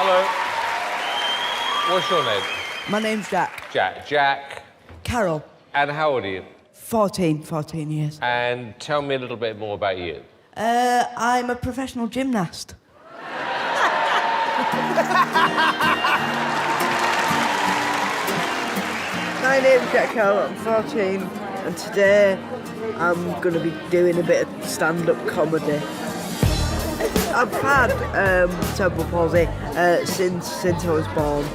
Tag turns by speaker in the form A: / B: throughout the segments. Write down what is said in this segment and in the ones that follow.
A: Hello. What's your name?
B: My name's Jack.
A: Jack.
B: Carroll.
A: And how old are you?
B: 14 years.
A: And tell me a little bit more about you.
B: I'm a professional gymnast. My name's Jack Carroll, I'm 14, and today I'm going to be doing a bit of stand-up comedy. I've had cerebral palsy since I was born,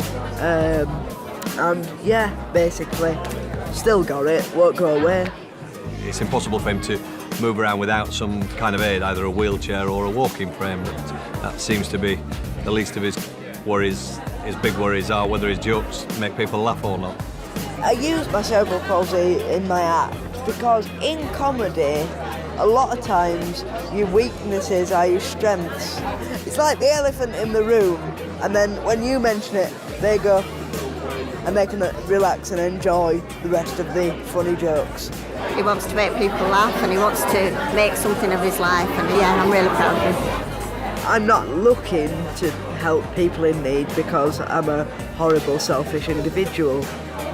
B: and yeah, basically, still got it, won't go away.
C: It's impossible for him to move around without some kind of aid, either a wheelchair or a walking frame. That seems to be the least of his worries. His big worries are whether his jokes make people laugh or not.
B: I use my cerebral palsy in my act because in comedy, a lot of times your weaknesses are your strengths. It's like the elephant in the room, and then when you mention it, they go and they can relax and enjoy the rest of the funny jokes.
D: He wants to make people laugh and he wants to make something of his life, and yeah, I'm really proud of him.
B: I'm not looking to help people in need because I'm a horrible, selfish individual.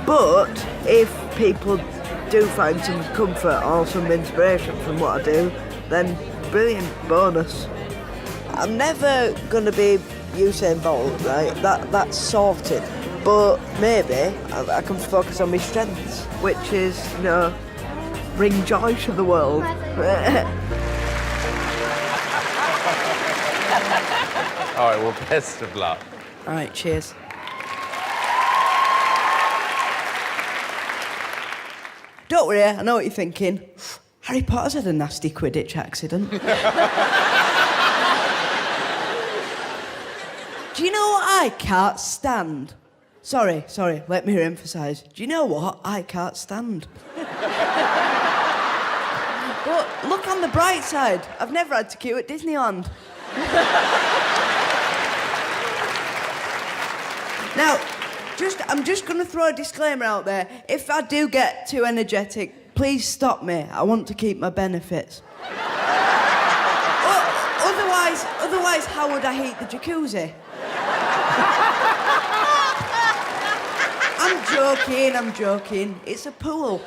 B: But if people do find some comfort or some inspiration from what I do, then brilliant, bonus. I'm never going to be Usain Bolt, right? That's sorted. But maybe I can focus on my strengths, which is, bring joy to the world.
A: All right, well, best of luck.
B: All right, cheers. Don't worry, I know what you're thinking. Harry Potter's had a nasty Quidditch accident. Do you know what I can't stand? Sorry, let me emphasise. Do you know what I can't stand? But look on the bright side. I've never had to queue at Disneyland. Now, I'm just going to throw a disclaimer out there. If I do get too energetic, please stop me. I want to keep my benefits. Otherwise, how would I heat the jacuzzi? I'm joking. It's a pool.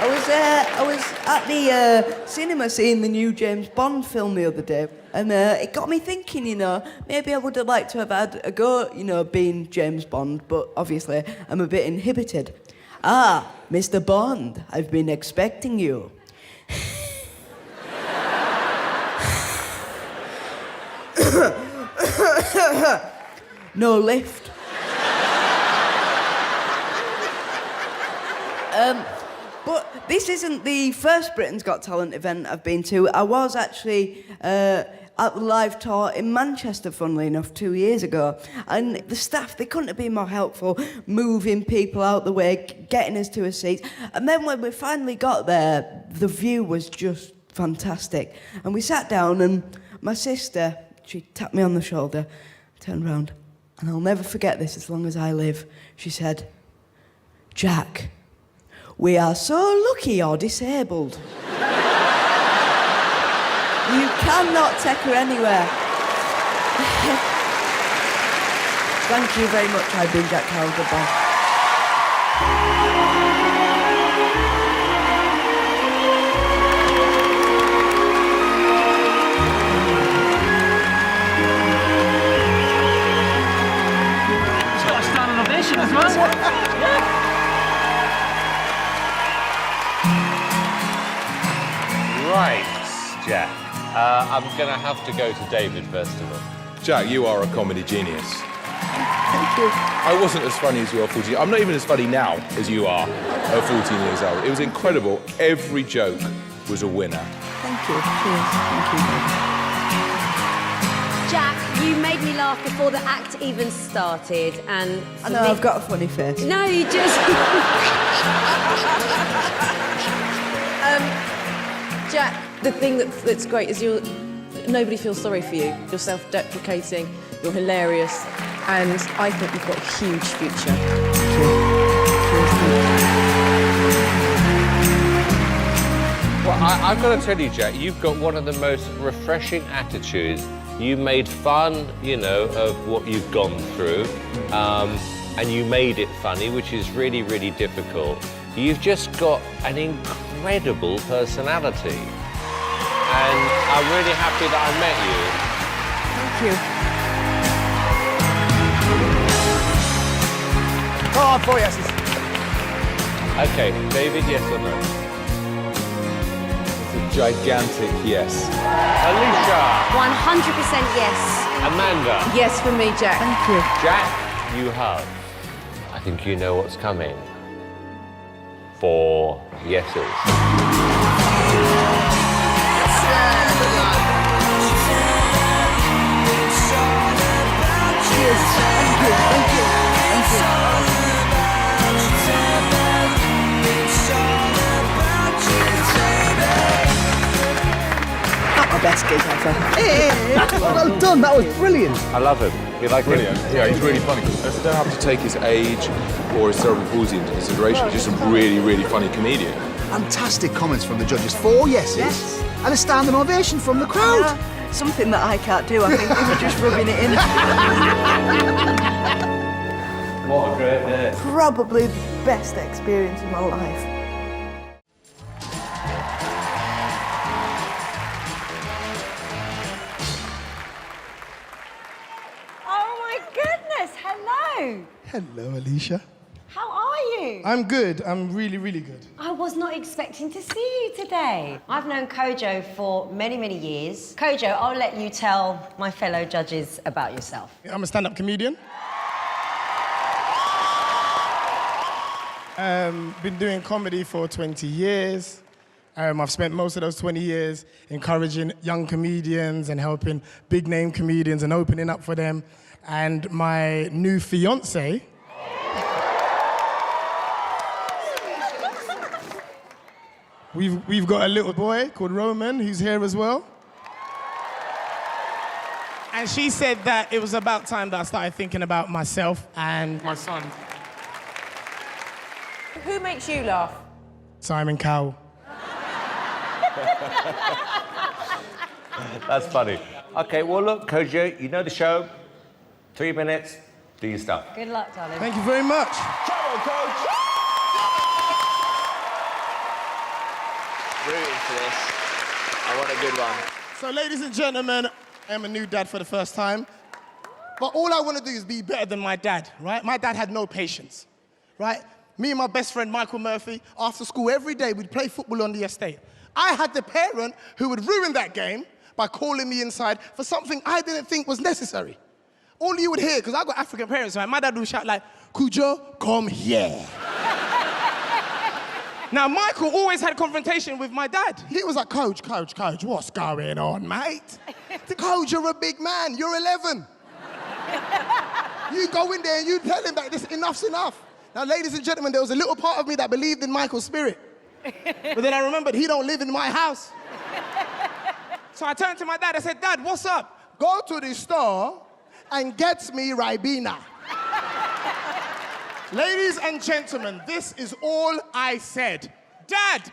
B: I was at the cinema seeing the new James Bond film the other day, and it got me thinking, maybe I would have liked to have had a go, being James Bond, but obviously I'm a bit inhibited. Ah, Mr. Bond, I've been expecting you. No lift. But this isn't the first Britain's Got Talent event I've been to. I was actually at the live tour in Manchester, funnily enough, 2 years ago. And the staff, they couldn't have been more helpful, moving people out the way, getting us to a seat. And then when we finally got there, the view was just fantastic. And we sat down, and my sister, she tapped me on the shoulder, turned round, and I'll never forget this as long as I live. She said, "Jack, we are so lucky you're disabled. You cannot take her anywhere." Thank you very much. I've been Jack Carroll. Goodbye.
E: It's got a standing ovation as well.
A: Right, Jack. I'm going to have to go to David first of all.
F: Jack, you are a comedy genius.
B: Thank you.
F: I wasn't as funny as you are 14. I'm not even as funny now as you are at 14 years old. It was incredible. Every joke was a winner.
B: Thank you. Cheers. Thank you.
G: Jack, you made me laugh before the act even started, and
B: I know, I've got a funny face.
G: No, you just...
H: Jack, the thing that's great is nobody feels sorry for you. You're self-deprecating, you're hilarious, and I think you've got a huge future.
A: Well, I've got to tell you, Jack, you've got one of the most refreshing attitudes You made fun, you know, of what you've gone through, and you made it funny, which is really, really difficult. You've just got an incredible personality. And I'm really happy that I met you.
B: Thank you.
I: Come on, 4 yeses.
A: Okay, David, yes or no?
F: It's a gigantic yes.
A: Alicia.
G: 100% yes.
A: Amanda.
H: Yes for me, Jack.
B: Thank you.
A: Jack, you have. I think you know what's coming. 4 yeses.
B: Cheers. Thank you. Thank you. Thank you. Not my best gig ever.
I: Well done, that was brilliant.
A: I love him. You like
F: Brilliant.
A: him?
F: Yeah, he's really funny. You don't have to take his age or his cerebral palsy into consideration. He's just a really, really funny comedian.
I: Fantastic comments from the judges. 4 yeses.
B: Yes.
I: And a standing ovation from the crowd.
B: Something that I can't do. I think we were just rubbing it in.
A: What a great day.
B: Probably the best experience of my life.
J: Oh my goodness, hello.
K: Hello, Alicia.
J: How are you?
K: I'm good. I'm really, really good.
J: I was not expecting to see you today. I've known Kojo for many, many years. Kojo, I'll let you tell my fellow judges about yourself.
K: I'm a stand-up comedian. Been doing comedy for 20 years. I've spent most of those 20 years encouraging young comedians and helping big-name comedians and opening up for them. And my new fiancé, we've got a little boy called Roman who's here as well. And she said that it was about time that I started thinking about myself and my son,
H: Who makes you laugh?
K: Simon Cowell.
A: That's funny. Okay, well, look, Kojo, you know the show. 3 minutes, do your stuff.
J: Good luck, darling.
K: Thank you very much.
F: Come on, Coach!
I: Rooting for this. I want a good one.
K: So, ladies and gentlemen, I am a new dad for the first time. But all I want to do is be better than my dad, right? My dad had no patience, right? Me and my best friend, Michael Murphy, after school every day, we'd play football on the estate. I had the parent who would ruin that game by calling me inside for something I didn't think was necessary. All you would hear, because I got African parents, right? My dad would shout like, Kojo, come here. Now, Michael always had confrontation with my dad. He was like, Coach, what's going on, mate? Coach, you're a big man, you're 11. You go in there and you tell him that this enough's enough. Now, ladies and gentlemen, there was a little part of me that believed in Michael's spirit. But then I remembered he don't live in my house. So I turned to my dad, I said, Dad, what's up? Go to the store and get me Ribena. Ladies and gentlemen, this is all I said. Dad!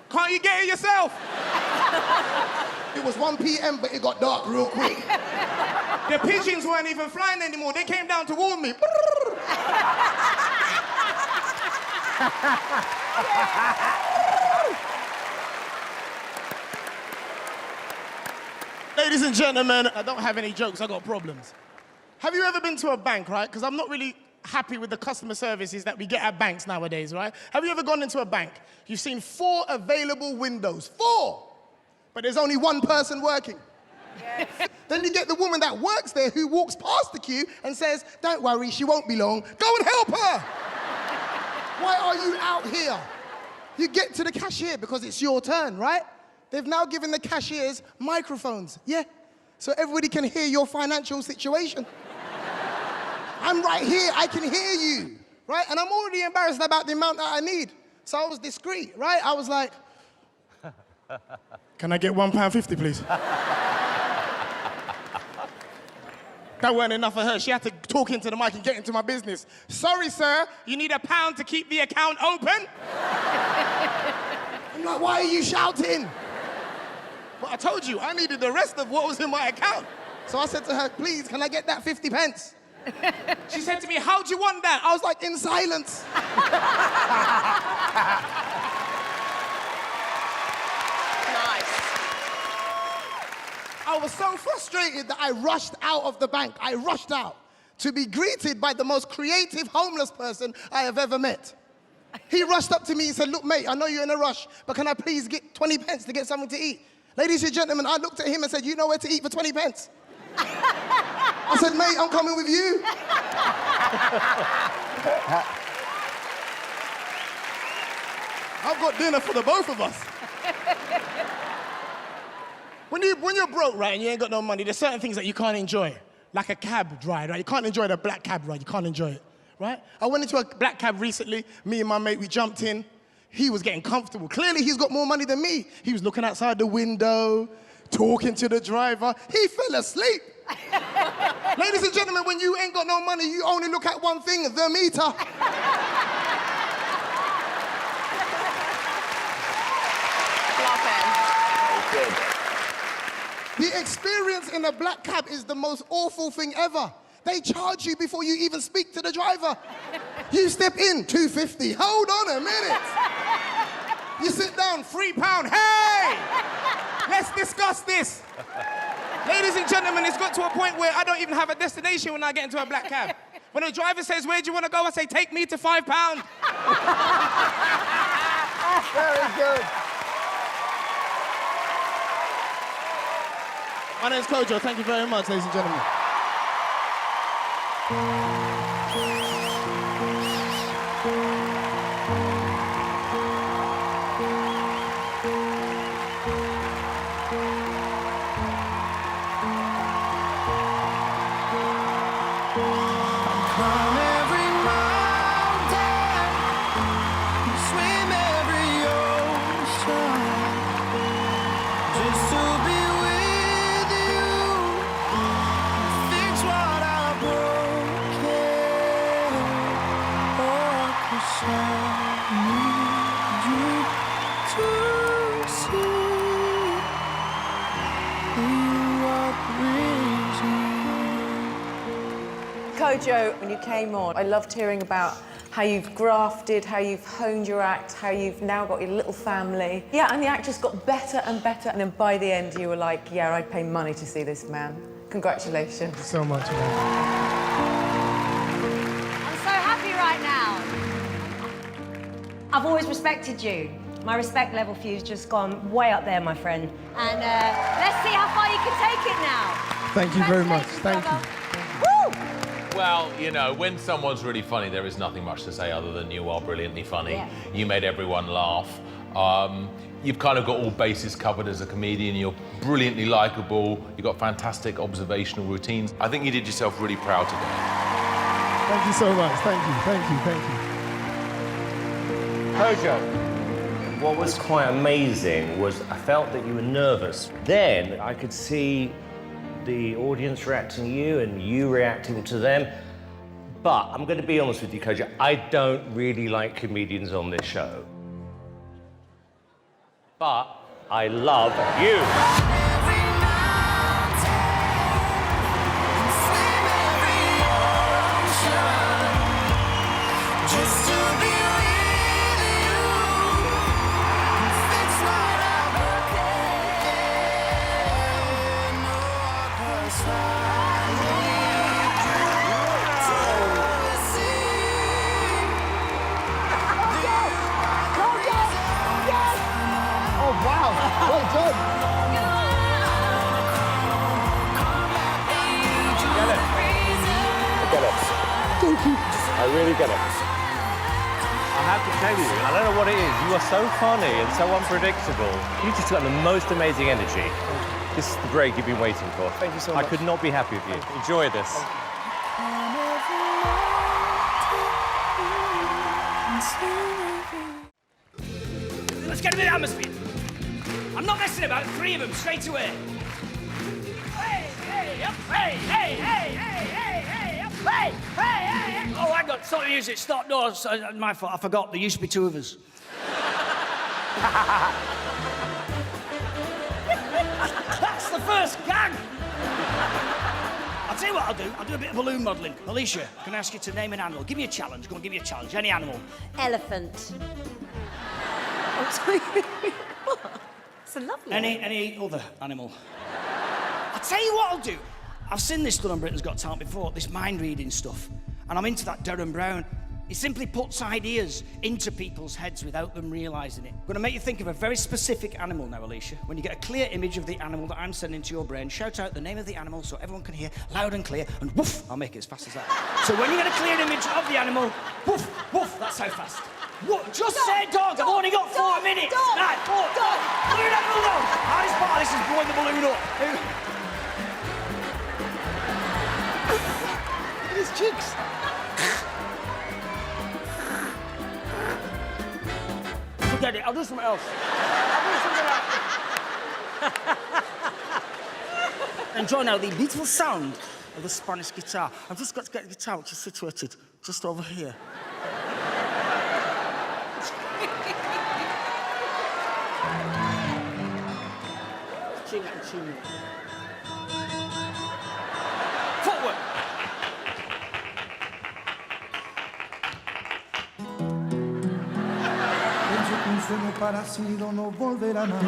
K: Can't you get it yourself? It was 1 p.m., but it got dark real quick. The pigeons weren't even flying anymore. They came down to warn me. Ladies and gentlemen, I don't have any jokes, I got problems. Have you ever been to a bank, right? Because I'm not really happy with the customer services that we get at banks nowadays, right? Have you ever gone into a bank? You've seen 4 available windows, 4! But there's only 1 person working. Yes. Then you get the woman that works there who walks past the queue and says, don't worry, she won't be long. Go and help her! Why are you out here? You get to the cashier because it's your turn, right? They've now given the cashiers microphones, yeah? So everybody can hear your financial situation. I'm right here, I can hear you, right? And I'm already embarrassed about the amount that I need. So I was discreet, right? I was like, can I get £1.50, please? That weren't enough for her. She had to talk into the mic and get into my business. Sorry, sir, you need £1 to keep the account open? I'm like, why are you shouting? But I told you, I needed the rest of what was in my account. So I said to her, please, can I get that 50 pence? She said to me, how do you want that? I was like, in silence. I was so frustrated that I rushed out of the bank. I rushed out to be greeted by the most creative homeless person I have ever met. He rushed up to me and said, look, mate, I know you're in a rush, but can I please get 20 pence to get something to eat? Ladies and gentlemen, I looked at him and said, you know where to eat for 20 pence? I said, mate, I'm coming with you. I've got dinner for the both of us. When you're broke, right, and you ain't got no money, there's certain things that you can't enjoy. Like a cab ride, right? You can't enjoy the black cab ride. You can't enjoy it, right? I went into a black cab recently. Me and my mate, we jumped in. He was getting comfortable. Clearly, he's got more money than me. He was looking outside the window, talking to the driver. He fell asleep. Ladies and gentlemen, when you ain't got no money, you only look at one thing, the meter. The experience in a black cab is the most awful thing ever. They charge you before you even speak to the driver. You step in, $2.50. Hold on a minute. You sit down, £3. Hey! Let's discuss this. Ladies and gentlemen, it's got to a point where I don't even have a destination when I get into a black cab. When the driver says, where do you want to go? I say, take me to £5.
I: Very good.
K: My name's Kojo. Thank you very much, ladies and gentlemen.
H: Kojo, when you came on, I loved hearing about how you've grafted, how you've honed your act, how you've now got your little family. Yeah, and the act just got better and better, and then by the end you were like, yeah, I'd pay money to see this man. Congratulations.
K: Thank you so much, man.
J: I'm so happy right now. I've always respected you. My respect level for you's just gone way up there, my friend. And let's see how far you can take it now.
K: Thank you very much. Thank you.
J: Woo!
L: Well, you know, when someone's really funny, there is nothing much to say other than you are brilliantly funny.
J: Yeah.
L: You made everyone laugh. You've kind of got all bases covered as a comedian. You're brilliantly likable. You've got fantastic observational routines. I think you did yourself really proud today.
K: Thank you so much. Thank you, thank you, thank you.
A: Kojo, what was quite amazing was I felt that you were nervous. Then I could see the audience reacting to you and you reacting to them. But I'm going to be honest with you, Kojo, I don't really like comedians on this show. But I love you. I really get it. I have to tell you, I don't know what it is. You are so funny and so unpredictable. You just got the most amazing energy. This is the break you've been waiting for.
K: Thank you so much.
A: I could not be happy with you. Enjoy this.
E: Let's get a bit of atmosphere. I'm not messing about. 3 of them straight away. Hey, hey, up, hey, hey, hey, hey, hey, hey, up, hey, hey, hey. Oh, hang on. Stop the music. Stop. No, my fault. I forgot. There used to be 2 of us. first, gang! I'll tell you what I'll do. I'll do a bit of balloon modelling. Alicia, can I ask you to name an animal? Give me a challenge. Go on, give me a challenge. Any animal.
G: Elephant.
H: Oh, sorry. It's a lovely
E: Any other animal. I'll tell you what I'll do. I've seen this done on Britain's Got Talent before, this mind-reading stuff. And I'm into that Derren Brown. He simply puts ideas into people's heads without them realising it. I'm going to make you think of a very specific animal now, Alicia. When you get a clear image of the animal that I'm sending to your brain, shout out the name of the animal so everyone can hear loud and clear, and woof, I'll make it as fast as that. So when you get a clear image of the animal, woof, woof, that's how fast. What? Just say dog. I've only got 4 minutes. Right, 4, dog. Balloon animal, dog. Hardest part of this is blowing the balloon up.
I: Look at his cheeks.
E: Forget it. I'll do something else. Enjoy now the beautiful sound of the Spanish guitar. I've just got to get the guitar, which is situated just over here. Ching and ching. Forward.
I: Un sueño parecido no volverá más.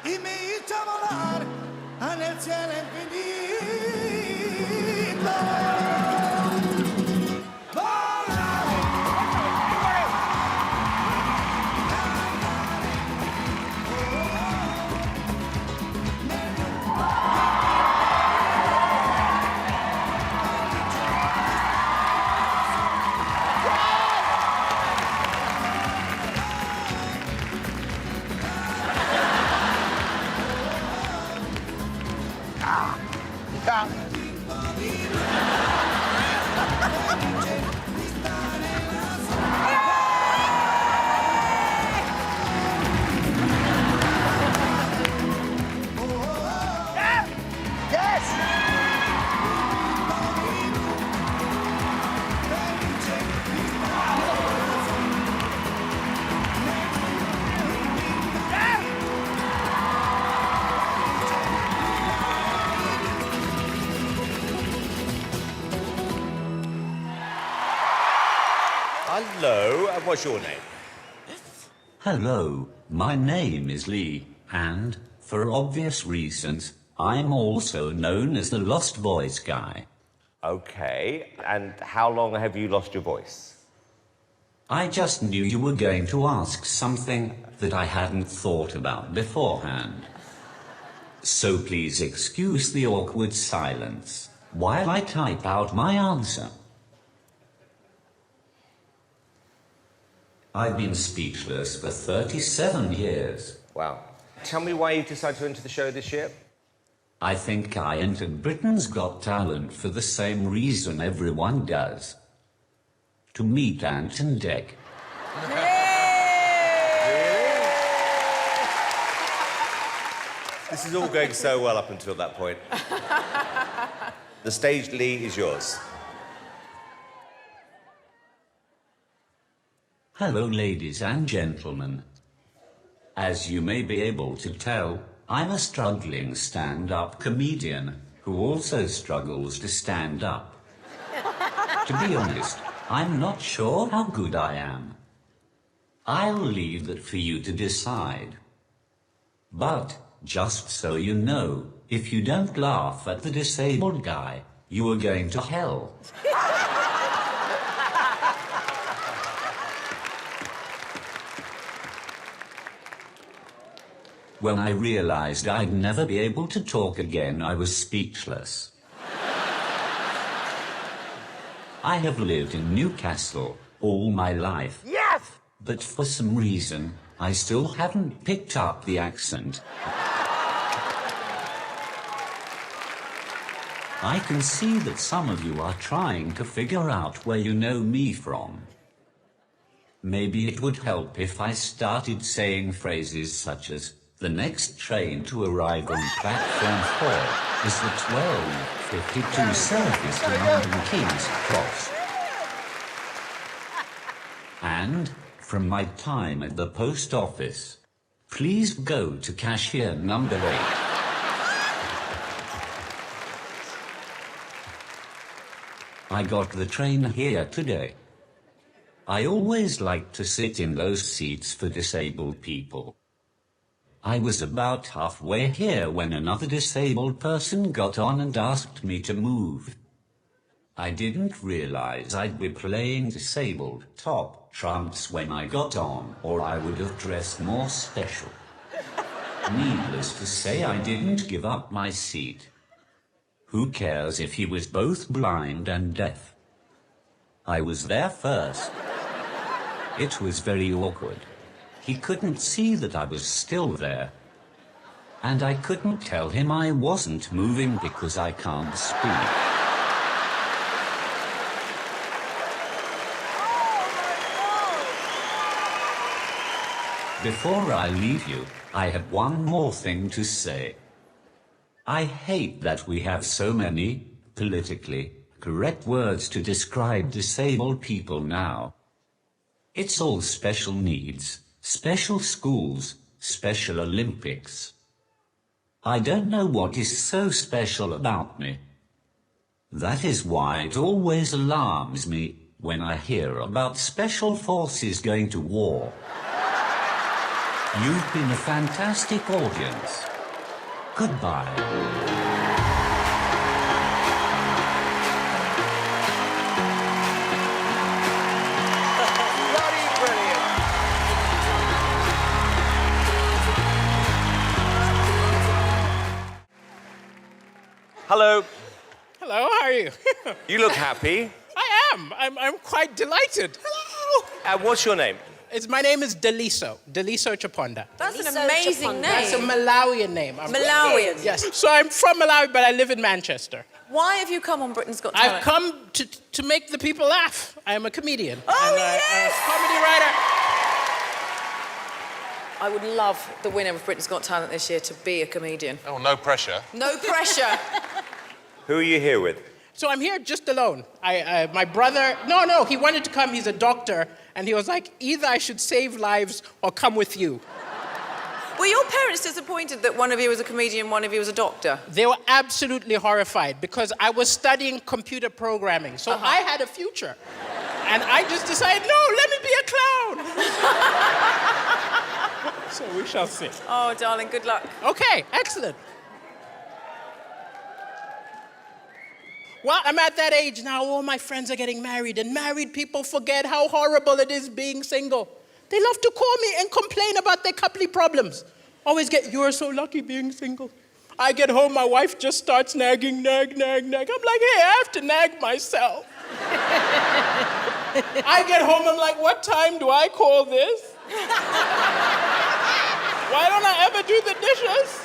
I: Y me hizo volar en el cielo infinito.
A: Hello, and what's your name?
M: Hello, my name is Lee, and, for obvious reasons, I'm also known as the Lost Voice guy.
A: Okay, and how long have you lost your voice?
M: I just knew you were going to ask something that I hadn't thought about beforehand. So please excuse the awkward silence while I type out my answer. I've been speechless for 37 years.
A: Wow. Tell me why you decided to enter the show this year.
M: I think I entered Britain's Got Talent for the same reason everyone does. To meet Ant and Dec.
A: This is all going so well up until that point. The stage, Lee, is yours.
M: Hello, ladies and gentlemen. As you may be able to tell, I'm a struggling stand-up comedian who also struggles to stand up. To be honest, I'm not sure how good I am. I'll leave that for you to decide. But, just so you know, if you don't laugh at the disabled guy, you are going to hell. When I realized I'd never be able to talk again, I was speechless. I have lived in Newcastle all my life.
I: Yes!
M: But for some reason, I still haven't picked up the accent. I can see that some of you are trying to figure out where you know me from. Maybe it would help if I started saying phrases such as, the next train to arrive on platform 4 is the 12:52 service to London King's Cross. And, from my time at the post office, Please go to cashier number 8. I got the train here today. I always like to sit in those seats for disabled people. I was about halfway here when another disabled person got on and asked me to move. I didn't realize I'd be playing disabled top trumps when I got on, or I would have dressed more special. Needless to say, I didn't give up my seat. Who cares if he was both blind and deaf? I was there first. It was very awkward. He couldn't see that I was still there. And I couldn't tell him I wasn't moving because I can't speak. Before I leave you, I have one more thing to say. I hate that we have so many politically correct words to describe disabled people now. It's all special needs, special schools, Special Olympics. I don't know what is so special about me. That is why it always alarms me when I hear about special forces going to war. You've been a fantastic audience. Goodbye.
A: Hello.
N: Hello, how are you?
A: You look happy.
N: I am. I'm quite delighted. Hello.
A: What's your name?
N: My name is Daliso Chaponda.
H: That's an amazing name.
N: That's a Malawian name.
H: Malawian?
N: Yes. So I'm from Malawi, but I live in Manchester.
H: Why have you come on Britain's Got Talent?
N: I've come to make the people laugh. I am a comedian.
H: Oh,
N: and
H: yes!
N: I'm a comedy writer.
H: I would love the winner of Britain's Got Talent this year to be a comedian.
L: Oh, no pressure.
H: No pressure.
A: Who are you here with?
N: So I'm here just alone. My brother, no, he wanted to come. He's a doctor. And he was like, either I should save lives or come with you.
H: Were your parents disappointed that one of you was a comedian, one of you was a doctor?
N: They were absolutely horrified because I was studying computer programming. So I had a future. And I just decided, no, let me be a clown. So we shall see.
H: Oh, darling, good luck.
N: Okay, excellent. Well, I'm at that age now, all my friends are getting married, and married people forget how horrible it is being single. They love to call me and complain about their coupley problems. Always get, you're so lucky being single. I get home, my wife just starts nagging, nag. I'm like, hey, I have to nag myself. I get home, I'm like, what time do I call this? Why don't I ever do the dishes?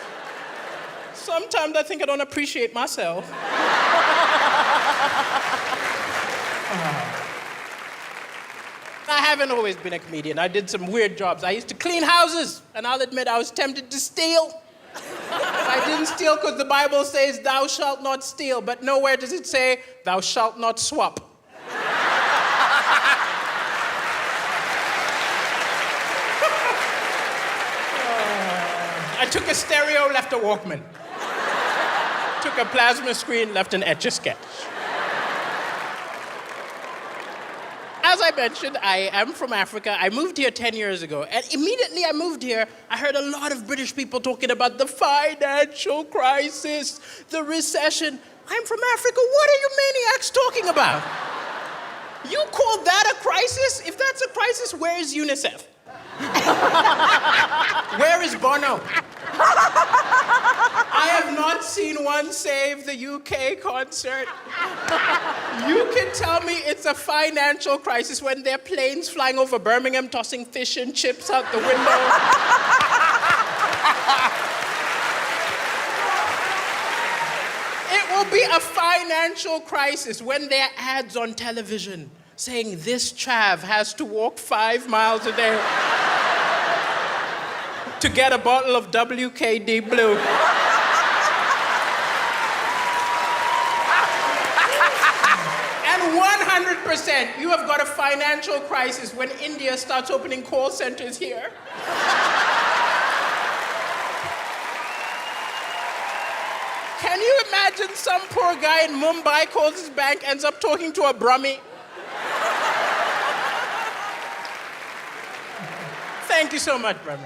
N: Sometimes I think I don't appreciate myself. I haven't always been a comedian. I did some weird jobs. I used to clean houses, and I'll admit I was tempted to steal. I didn't steal because the Bible says, thou shalt not steal, but nowhere does it say, thou shalt not swap. I took a stereo, left a Walkman. Took a plasma screen, left an Etch-a-Sketch. As I mentioned, I am from Africa. I moved here 10 years ago. And immediately I moved here, I heard a lot of British people talking about the financial crisis, the recession. I'm from Africa. What are you maniacs talking about? You call that a crisis? If that's a crisis, where is UNICEF? Where is Bono? I have not seen one Save the UK concert. You can tell me it's a financial crisis when there are planes flying over Birmingham tossing fish and chips out the window. It will be a financial crisis when there are ads on television saying this chav has to walk 5 miles a day to get a bottle of WKD Blue. And 100%, you have got a financial crisis when India starts opening call centers here. you imagine some poor guy in Mumbai calls his bank, ends up talking to a Brummy? Thank you so much, Brummy.